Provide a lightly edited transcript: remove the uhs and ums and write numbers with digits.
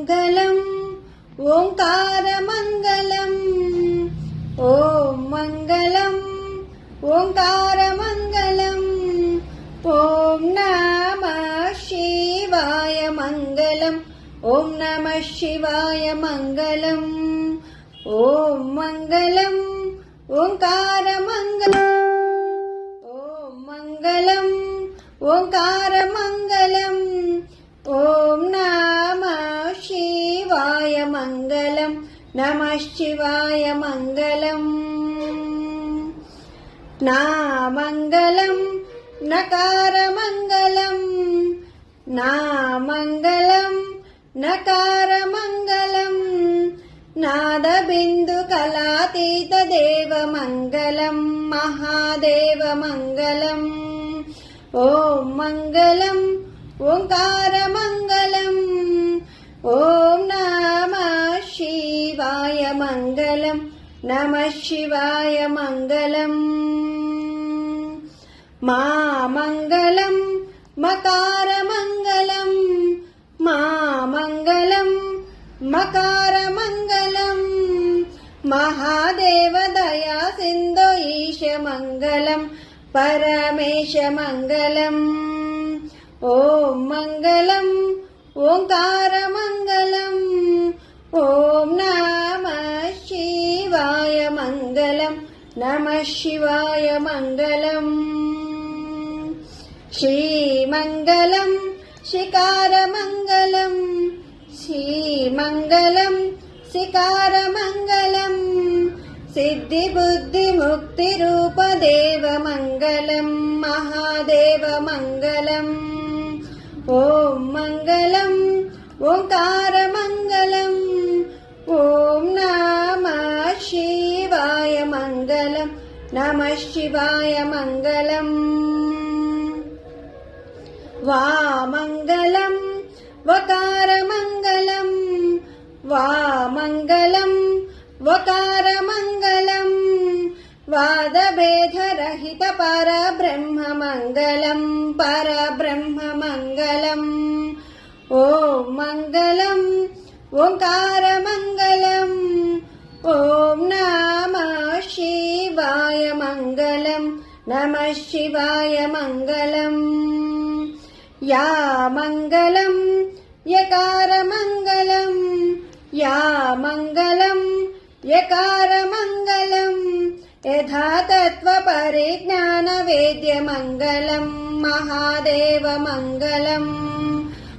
मङ्गलम् ओङ्कारमङ्गलम् ॐ मङ्गलम् ओङ्कारमङ्गलम् ॐ नमः शिवाय मङ्गलम् ॐ नमः शिवाय मङ्गलम् ॐ मङ्गलम् ओङ्कारमङ्गलम् ॐ मङ्गलम् ओङ्कारमङ्गलम् ॐ नमः शिवाय मङ्गलम् नमः शिवाय मङ्गलम् नामङ्गलम् नकारमङ्गलम् नामङ्गलम् नकारमङ्गलम् नादबिन्दुकलातीतदेवमङ्गलम् महादेवमङ्गलम् ॐ मङ्गलम् ओङ्कारमङ्गलम् ॐ नमः शिवाय मङ्गलम् नमः शिवाय मङ्गलम् मामङ्गलम् मकारमङ्गलम् मामङ्गलम् मकारमङ्गलम् महादेवदया सिन्धो ईशमङ्गलम् परमेशमङ्गलम् ॐ मङ्गलम् ओङ्कारमङ्गलम् ॐ नमः शिवाय मङ्गलम् नमः शिवाय मङ्गलम् श्रीमङ्गलम् शिकारमङ्गलम् श्रीमङ्गलम् शिकारमङ्गलम् सिद्धिबुद्धिमुक्तिरूपदेवमङ्गलम् महादेवमङ्गलम् ॐ मङ्गलम् ओङ्कारमङ्गलम् ॐ नमः शिवाय मङ्गलम् नमः शिवाय मङ्गलम् वामङ्गलम् वकारमङ्गलम् वामङ्गलम् वकारमङ्गलम् वादभेदरहित परब्रह्ममङ्गलम् परब्रह्ममङ्गलम् ॐ मङ्गलम् ओङ्कारमङ्गलम् ॐ नमः शिवाय मङ्गलम् नमः शिवाय मङ्गलम् या मङ्गलम् यकारमङ्गलम् या मङ्गलम् यकारमङ्गलम् यथा तत्त्वपरिज्ञानवेद्यमङ्गलम् महादेवमङ्गलम्